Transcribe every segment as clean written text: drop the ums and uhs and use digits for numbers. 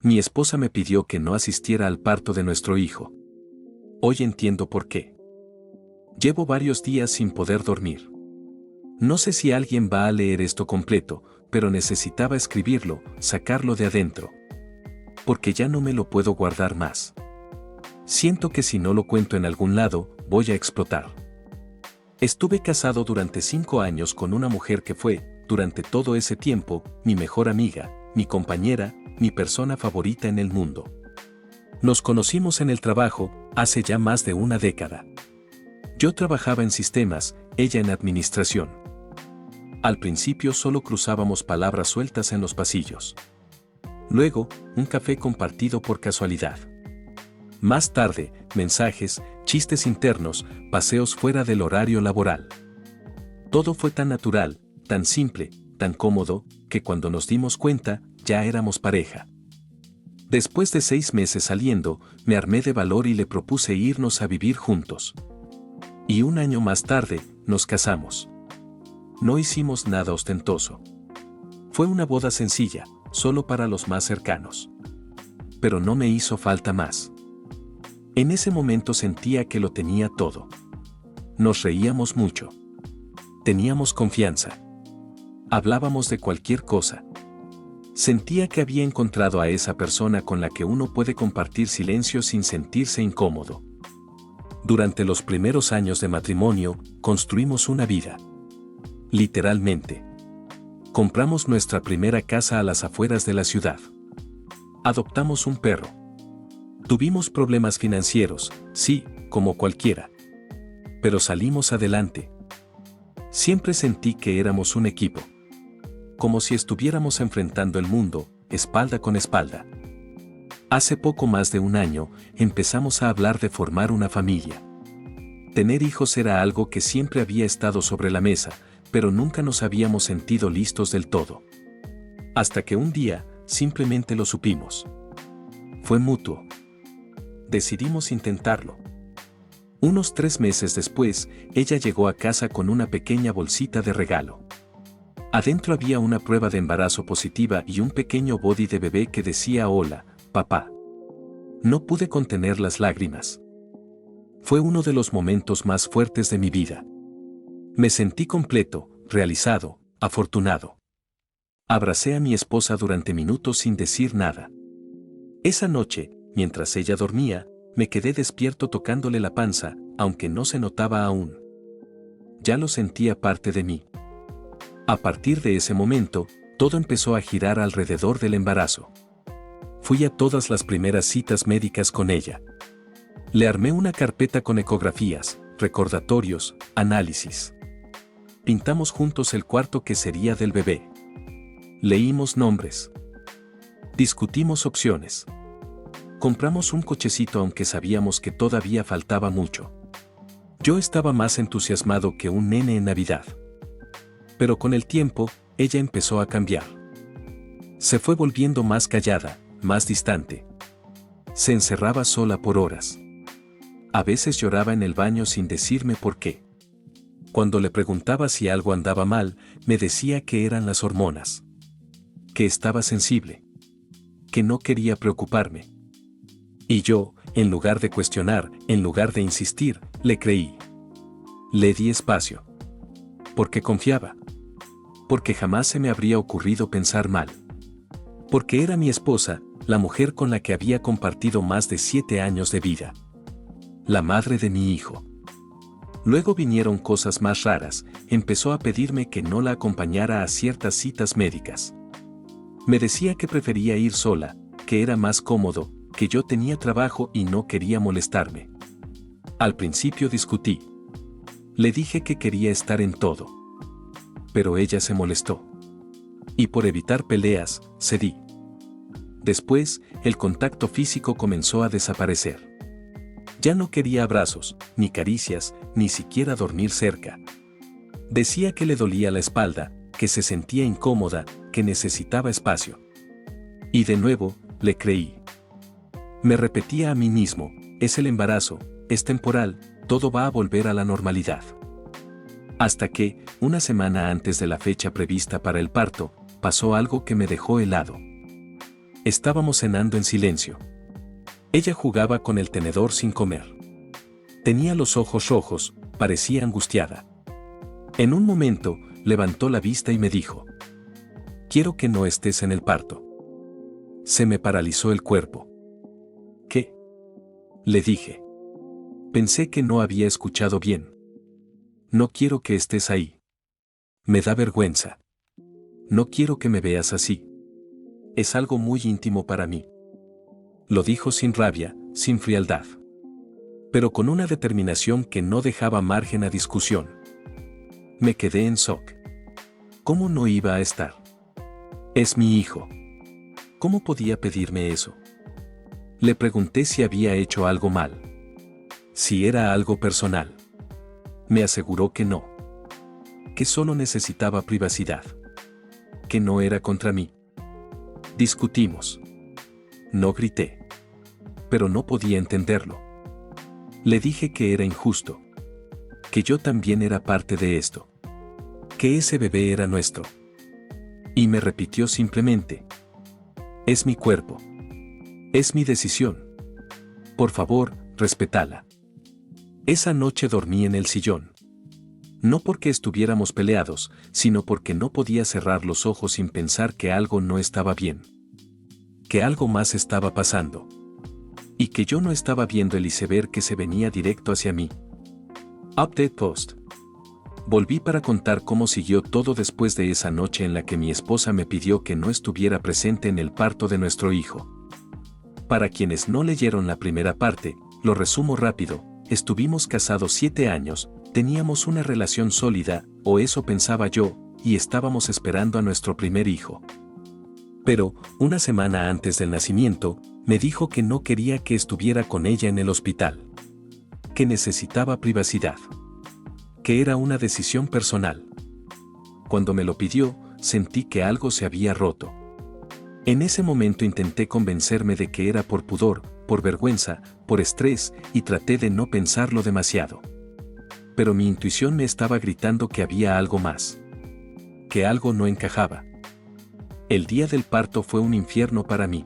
Mi esposa me pidió que no asistiera al parto de nuestro hijo. Hoy entiendo por qué. Llevo varios días sin poder dormir. No sé si alguien va a leer esto completo, pero necesitaba escribirlo, sacarlo de adentro. Porque ya no me lo puedo guardar más. Siento que si no lo cuento en algún lado, voy a explotar. Estuve casado durante 5 años con una mujer que fue, durante todo ese tiempo, mi mejor amiga, mi compañera, mi persona favorita en el mundo. Nos conocimos en el trabajo, hace ya más de una década. Yo trabajaba en sistemas, ella en administración. Al principio solo cruzábamos palabras sueltas en los pasillos. Luego, un café compartido por casualidad. Más tarde, mensajes, chistes internos, paseos fuera del horario laboral. Todo fue tan natural, tan simple, tan cómodo, que cuando nos dimos cuenta, ya éramos pareja. Después de 6 meses saliendo, me armé de valor y le propuse irnos a vivir juntos. Y 1 año más tarde, nos casamos. No hicimos nada ostentoso. Fue una boda sencilla, solo para los más cercanos. Pero no me hizo falta más. En ese momento sentía que lo tenía todo. Nos reíamos mucho. Teníamos confianza. Hablábamos de cualquier cosa. Sentía que había encontrado a esa persona con la que uno puede compartir silencio sin sentirse incómodo. Durante los primeros años de matrimonio, construimos una vida. Literalmente. Compramos nuestra primera casa a las afueras de la ciudad. Adoptamos un perro. Tuvimos problemas financieros, sí, como cualquiera. Pero salimos adelante. Siempre sentí que éramos un equipo. Como si estuviéramos enfrentando el mundo, espalda con espalda. Hace poco más de 1 año, empezamos a hablar de formar una familia. Tener hijos era algo que siempre había estado sobre la mesa, pero nunca nos habíamos sentido listos del todo. Hasta que un día, simplemente lo supimos. Fue mutuo. Decidimos intentarlo. Unos 3 meses después, ella llegó a casa con una pequeña bolsita de regalo. Adentro había una prueba de embarazo positiva y un pequeño body de bebé que decía hola, papá. No pude contener las lágrimas. Fue uno de los momentos más fuertes de mi vida. Me sentí completo, realizado, afortunado. Abracé a mi esposa durante minutos sin decir nada. Esa noche, mientras ella dormía, me quedé despierto tocándole la panza, aunque no se notaba aún. Ya lo sentía parte de mí. A partir de ese momento, todo empezó a girar alrededor del embarazo. Fui a todas las primeras citas médicas con ella. Le armé una carpeta con ecografías, recordatorios, análisis. Pintamos juntos el cuarto que sería del bebé. Leímos nombres. Discutimos opciones. Compramos un cochecito aunque sabíamos que todavía faltaba mucho. Yo estaba más entusiasmado que un nene en Navidad. Pero con el tiempo, ella empezó a cambiar. Se fue volviendo más callada, más distante. Se encerraba sola por horas. A veces lloraba en el baño sin decirme por qué. Cuando le preguntaba si algo andaba mal, me decía que eran las hormonas. Que estaba sensible. Que no quería preocuparme. Y yo, en lugar de cuestionar, en lugar de insistir, le creí. Le di espacio. Porque confiaba. Porque jamás se me habría ocurrido pensar mal. Porque era mi esposa, la mujer con la que había compartido más de 7 años de vida. La madre de mi hijo. Luego vinieron cosas más raras, empezó a pedirme que no la acompañara a ciertas citas médicas. Me decía que prefería ir sola, que era más cómodo, que yo tenía trabajo y no quería molestarme. Al principio discutí. Le dije que quería estar en todo. Pero ella se molestó. Y por evitar peleas, cedí. Después, el contacto físico comenzó a desaparecer. Ya no quería abrazos, ni caricias, ni siquiera dormir cerca. Decía que le dolía la espalda, que se sentía incómoda, que necesitaba espacio. Y de nuevo, le creí. Me repetía a mí mismo, es el embarazo, es temporal, todo va a volver a la normalidad. Hasta que, una semana antes de la fecha prevista para el parto, pasó algo que me dejó helado. Estábamos cenando en silencio. Ella jugaba con el tenedor sin comer. Tenía los ojos rojos, parecía angustiada. En un momento, levantó la vista y me dijo: «Quiero que no estés en el parto». Se me paralizó el cuerpo. «¿Qué?», le dije. Pensé que no había escuchado bien. «No quiero que estés ahí. Me da vergüenza. No quiero que me veas así. Es algo muy íntimo para mí». Lo dijo sin rabia, sin frialdad, pero con una determinación que no dejaba margen a discusión. Me quedé en shock. ¿Cómo no iba a estar? Es mi hijo. ¿Cómo podía pedirme eso? Le pregunté si había hecho algo mal. Si era algo personal. Me aseguró que no. Que solo necesitaba privacidad. Que no era contra mí. Discutimos. No grité. Pero no podía entenderlo. Le dije que era injusto. Que yo también era parte de esto. Que ese bebé era nuestro. Y me repitió simplemente: «Es mi cuerpo. Es mi decisión. Por favor, respétala». Esa noche dormí en el sillón. No porque estuviéramos peleados, sino porque no podía cerrar los ojos sin pensar que algo no estaba bien. Que algo más estaba pasando. Y que yo no estaba viendo el iceberg que se venía directo hacia mí. Update Post. Volví para contar cómo siguió todo después de esa noche en la que mi esposa me pidió que no estuviera presente en el parto de nuestro hijo. Para quienes no leyeron la primera parte, lo resumo rápido: estuvimos casados 7 años, teníamos una relación sólida, o eso pensaba yo, y estábamos esperando a nuestro primer hijo. Pero, una semana antes del nacimiento, me dijo que no quería que estuviera con ella en el hospital. Que necesitaba privacidad. Que era una decisión personal. Cuando me lo pidió, sentí que algo se había roto. En ese momento intenté convencerme de que era por pudor, por vergüenza, por estrés, y traté de no pensarlo demasiado. Pero mi intuición me estaba gritando que había algo más. Que algo no encajaba. El día del parto fue un infierno para mí.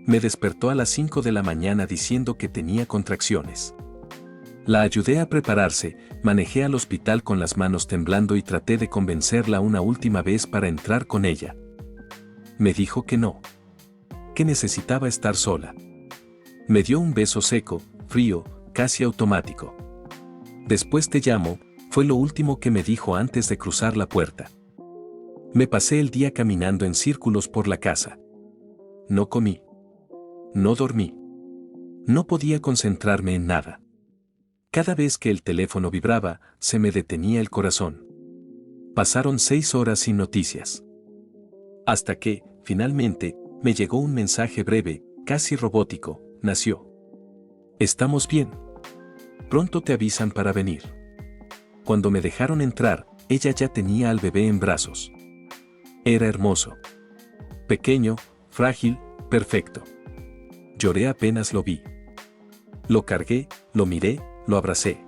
Me despertó a las 5 de la mañana diciendo que tenía contracciones. La ayudé a prepararse, manejé al hospital con las manos temblando y traté de convencerla una última vez para entrar con ella. Me dijo que no. Que necesitaba estar sola. Me dio un beso seco, frío, casi automático. «Después te llamo», fue lo último que me dijo antes de cruzar la puerta. Me pasé el día caminando en círculos por la casa. No comí. No dormí. No podía concentrarme en nada. Cada vez que el teléfono vibraba, se me detenía el corazón. Pasaron 6 horas sin noticias. Hasta que, finalmente, me llegó un mensaje breve, casi robótico: «Nació. Estamos bien. Pronto te avisan para venir». Cuando me dejaron entrar, ella ya tenía al bebé en brazos. Era hermoso. Pequeño, frágil, perfecto. Lloré apenas lo vi. Lo cargué, lo miré, lo abracé.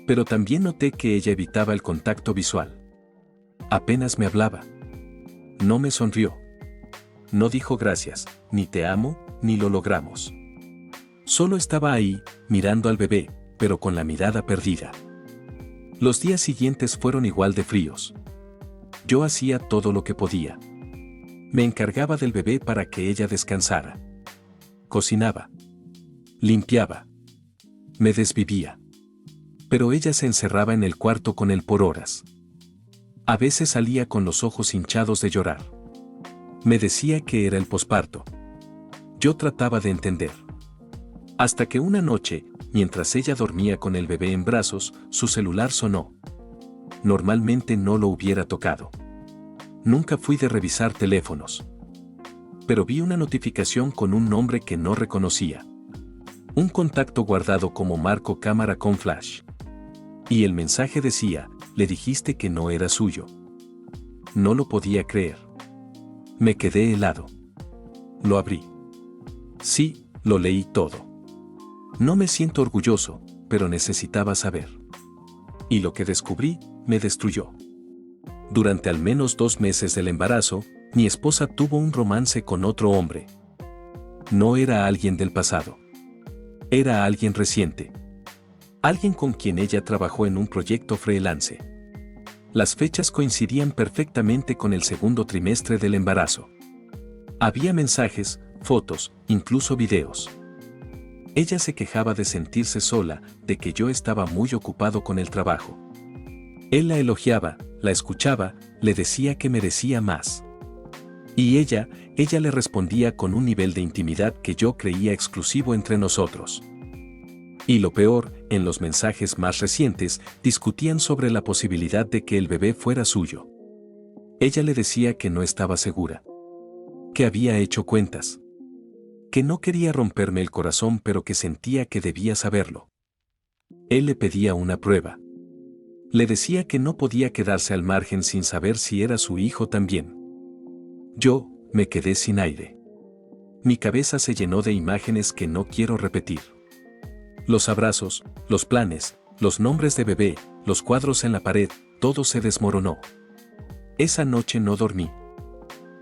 Pero también noté que ella evitaba el contacto visual. Apenas me hablaba. No me sonrió. No dijo gracias, ni te amo, ni lo logramos. Solo estaba ahí, mirando al bebé, pero con la mirada perdida. Los días siguientes fueron igual de fríos. Yo hacía todo lo que podía. Me encargaba del bebé para que ella descansara. Cocinaba. Limpiaba. Me desvivía. Pero ella se encerraba en el cuarto con él por horas. A veces salía con los ojos hinchados de llorar. Me decía que era el posparto. Yo trataba de entender. Hasta que una noche, mientras ella dormía con el bebé en brazos, su celular sonó. Normalmente no lo hubiera tocado. Nunca fui de revisar teléfonos. Pero vi una notificación con un nombre que no reconocía. Un contacto guardado como marco cámara con flash. Y el mensaje decía: «Le dijiste que no era suyo». No lo podía creer. Me quedé helado. Lo abrí. Sí, lo leí todo. No me siento orgulloso, pero necesitaba saber. Y lo que descubrí, me destruyó. Durante al menos 2 meses del embarazo, Mi esposa tuvo un romance con otro hombre. No era alguien del pasado. Era alguien reciente. Alguien con quien ella trabajó en un proyecto freelance. Las fechas coincidían perfectamente con el segundo trimestre del embarazo. Había mensajes, fotos, incluso videos. Ella se quejaba de sentirse sola, de que yo estaba muy ocupado con el trabajo. Él la elogiaba, la escuchaba, le decía que merecía más. Y ella le respondía con un nivel de intimidad que yo creía exclusivo entre nosotros. Y lo peor, en los mensajes más recientes, discutían sobre la posibilidad de que el bebé fuera suyo. Ella le decía que no estaba segura. Que había hecho cuentas. Que no quería romperme el corazón, pero que sentía que debía saberlo. Él le pedía una prueba. Le decía que no podía quedarse al margen sin saber si era su hijo también. Yo me quedé sin aire. Mi cabeza se llenó de imágenes que no quiero repetir. Los abrazos, los planes, los nombres de bebé, los cuadros en la pared, todo se desmoronó. Esa noche no dormí.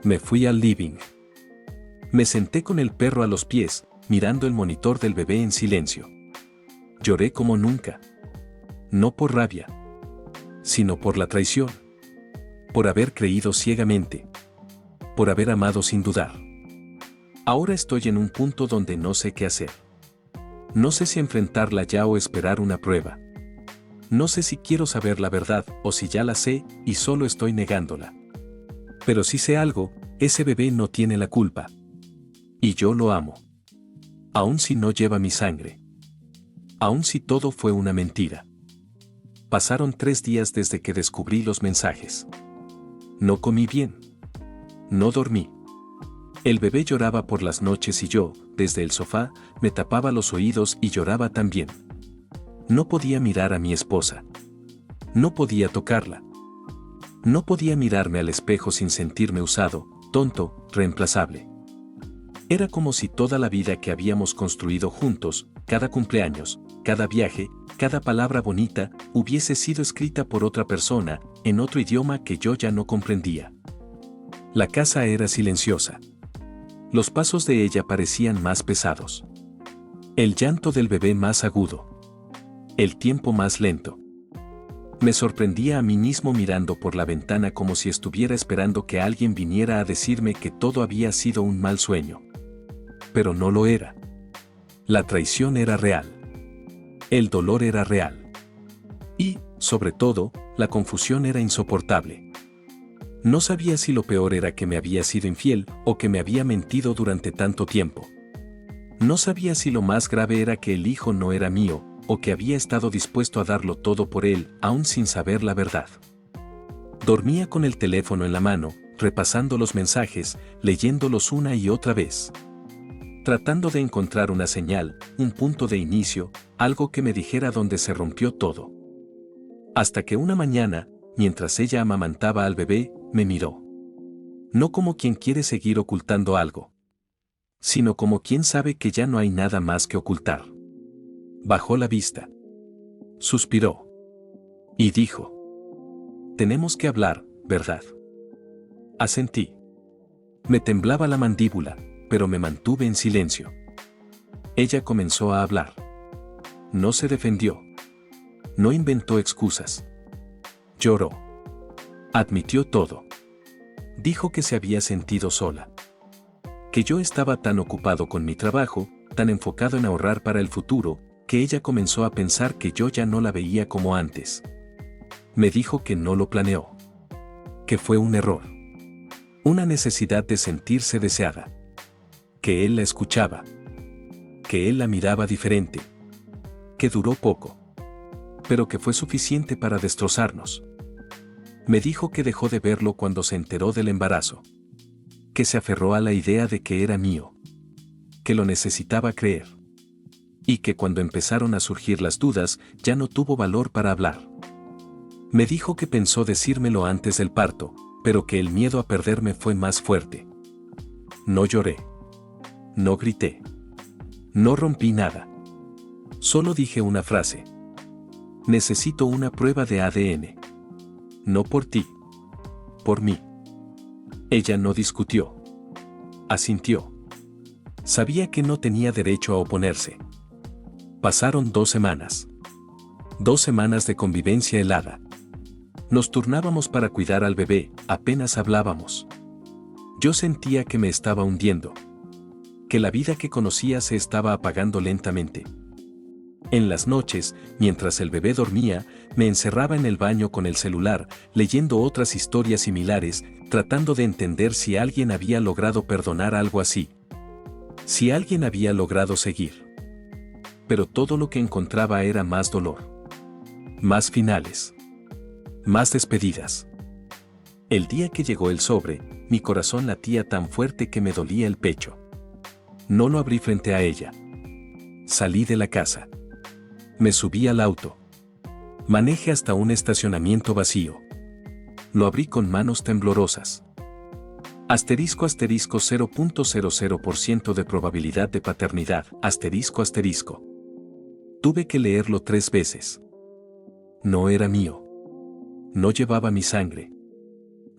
Me fui al living. Me senté con el perro a los pies, mirando el monitor del bebé en silencio. Lloré como nunca. No por rabia, sino por la traición. Por haber creído ciegamente. Por haber amado sin dudar. Ahora estoy en un punto donde no sé qué hacer. No sé si enfrentarla ya o esperar una prueba. No sé si quiero saber la verdad o si ya la sé y solo estoy negándola. Pero si sé algo, ese bebé no tiene la culpa. Y yo lo amo. Aun si no lleva mi sangre. Aun si todo fue una mentira. Pasaron 3 días desde que descubrí los mensajes. No comí bien. No dormí. El bebé lloraba por las noches y yo, desde el sofá, me tapaba los oídos y lloraba también. No podía mirar a mi esposa. No podía tocarla. No podía mirarme al espejo sin sentirme usado, tonto, reemplazable. Era como si toda la vida que habíamos construido juntos, cada cumpleaños, cada viaje, cada palabra bonita, hubiese sido escrita por otra persona, en otro idioma que yo ya no comprendía. La casa era silenciosa. Los pasos de ella parecían más pesados. El llanto del bebé más agudo. El tiempo más lento. Me sorprendía a mí mismo mirando por la ventana como si estuviera esperando que alguien viniera a decirme que todo había sido un mal sueño. Pero no lo era. La traición era real. El dolor era real. Y, sobre todo, la confusión era insoportable. No sabía si lo peor era que me había sido infiel o que me había mentido durante tanto tiempo. No sabía si lo más grave era que el hijo no era mío, o que había estado dispuesto a darlo todo por él, aún sin saber la verdad. Dormía con el teléfono en la mano, repasando los mensajes, leyéndolos una y otra vez. Tratando de encontrar una señal, un punto de inicio, algo que me dijera dónde se rompió todo. Hasta que una mañana, mientras ella amamantaba al bebé, me miró. No como quien quiere seguir ocultando algo, sino como quien sabe que ya no hay nada más que ocultar. Bajó la vista. Suspiró. Y dijo: tenemos que hablar, ¿verdad? Asentí. Me temblaba la mandíbula, pero me mantuve en silencio. Ella comenzó a hablar. No se defendió. No inventó excusas. Lloró. Admitió todo. Dijo que se había sentido sola. Que yo estaba tan ocupado con mi trabajo, tan enfocado en ahorrar para el futuro, que ella comenzó a pensar que yo ya no la veía como antes. Me dijo que no lo planeó. Que fue un error. Una necesidad de sentirse deseada. Que él la escuchaba. Que él la miraba diferente. Que duró poco. Pero que fue suficiente para destrozarnos. Me dijo que dejó de verlo cuando se enteró del embarazo. Que se aferró a la idea de que era mío. Que lo necesitaba creer. Y que cuando empezaron a surgir las dudas, ya no tuvo valor para hablar. Me dijo que pensó decírmelo antes del parto, pero que el miedo a perderme fue más fuerte. No lloré. No grité. No rompí nada. Solo dije una frase. Necesito una prueba de ADN. No por ti. Por mí. Ella no discutió. Asintió. Sabía que no tenía derecho a oponerse. Pasaron 2 semanas. 2 semanas de convivencia helada. Nos turnábamos para cuidar al bebé, apenas hablábamos. Yo sentía que me estaba hundiendo. Que la vida que conocía se estaba apagando lentamente. En las noches, mientras el bebé dormía, me encerraba en el baño con el celular, leyendo otras historias similares, tratando de entender si alguien había logrado perdonar algo así. Si alguien había logrado seguir. Pero todo lo que encontraba era más dolor. Más finales. Más despedidas. El día que llegó el sobre, mi corazón latía tan fuerte que me dolía el pecho. No lo abrí frente a ella. Salí de la casa. Me subí al auto. Manejé hasta un estacionamiento vacío. Lo abrí con manos temblorosas. Asterisco asterisco 0.00% de probabilidad de paternidad, asterisco asterisco. Tuve que leerlo 3 veces. No era mío. No llevaba mi sangre.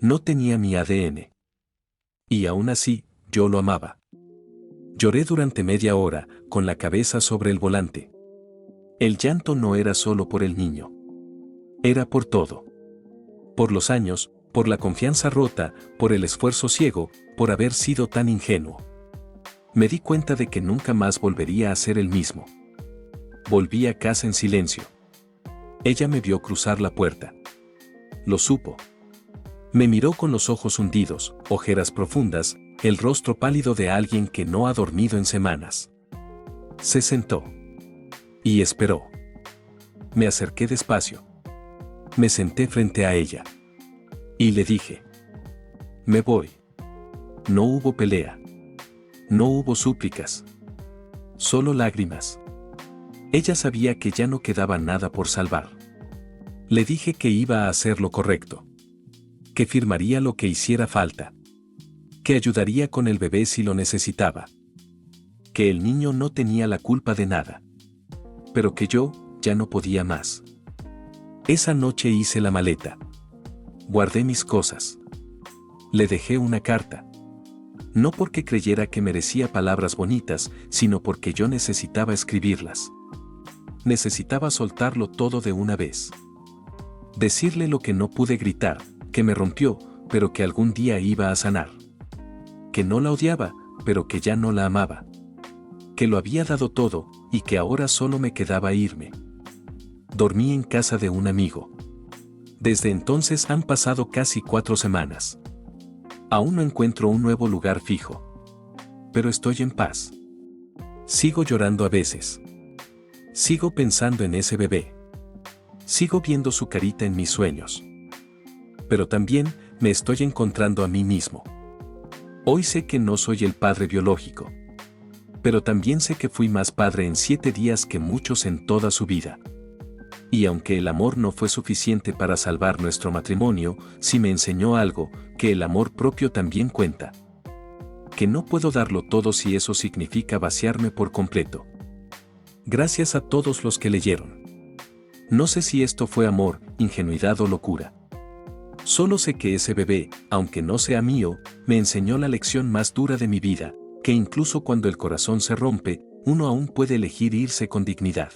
No tenía mi ADN. Y aún así, yo lo amaba. Lloré durante media hora, con la cabeza sobre el volante. El llanto no era solo por el niño. Era por todo. Por los años, por la confianza rota, por el esfuerzo ciego, por haber sido tan ingenuo. Me di cuenta de que nunca más volvería a ser el mismo. Volví a casa en silencio. Ella me vio cruzar la puerta. Lo supo. Me miró con los ojos hundidos, ojeras profundas, el rostro pálido de alguien que no ha dormido en semanas. Se sentó. Y esperó. Me acerqué despacio. Me senté frente a ella. Y le dije: me voy. No hubo pelea. No hubo súplicas. Solo lágrimas. Ella sabía que ya no quedaba nada por salvar. Le dije que iba a hacer lo correcto. Que firmaría lo que hiciera falta. Que ayudaría con el bebé si lo necesitaba. Que el niño no tenía la culpa de nada. Pero que yo ya no podía más. Esa noche hice la maleta. Guardé mis cosas. Le dejé una carta. No porque creyera que merecía palabras bonitas, sino porque yo necesitaba escribirlas. Necesitaba soltarlo todo de una vez. Decirle lo que no pude gritar, que me rompió, pero que algún día iba a sanar. Que no la odiaba, pero que ya no la amaba. Que lo había dado todo, y que ahora solo me quedaba irme. Dormí en casa de un amigo. Desde entonces han pasado casi 4 semanas. Aún no encuentro un nuevo lugar fijo. Pero estoy en paz. Sigo llorando a veces. Sigo pensando en ese bebé. Sigo viendo su carita en mis sueños. Pero también me estoy encontrando a mí mismo. Hoy sé que no soy el padre biológico. Pero también sé que fui más padre en 7 días que muchos en toda su vida. Y aunque el amor no fue suficiente para salvar nuestro matrimonio, sí me enseñó algo, que el amor propio también cuenta. Que no puedo darlo todo si eso significa vaciarme por completo. Gracias a todos los que leyeron. No sé si esto fue amor, ingenuidad o locura. Solo sé que ese bebé, aunque no sea mío, me enseñó la lección más dura de mi vida, que incluso cuando el corazón se rompe, uno aún puede elegir irse con dignidad.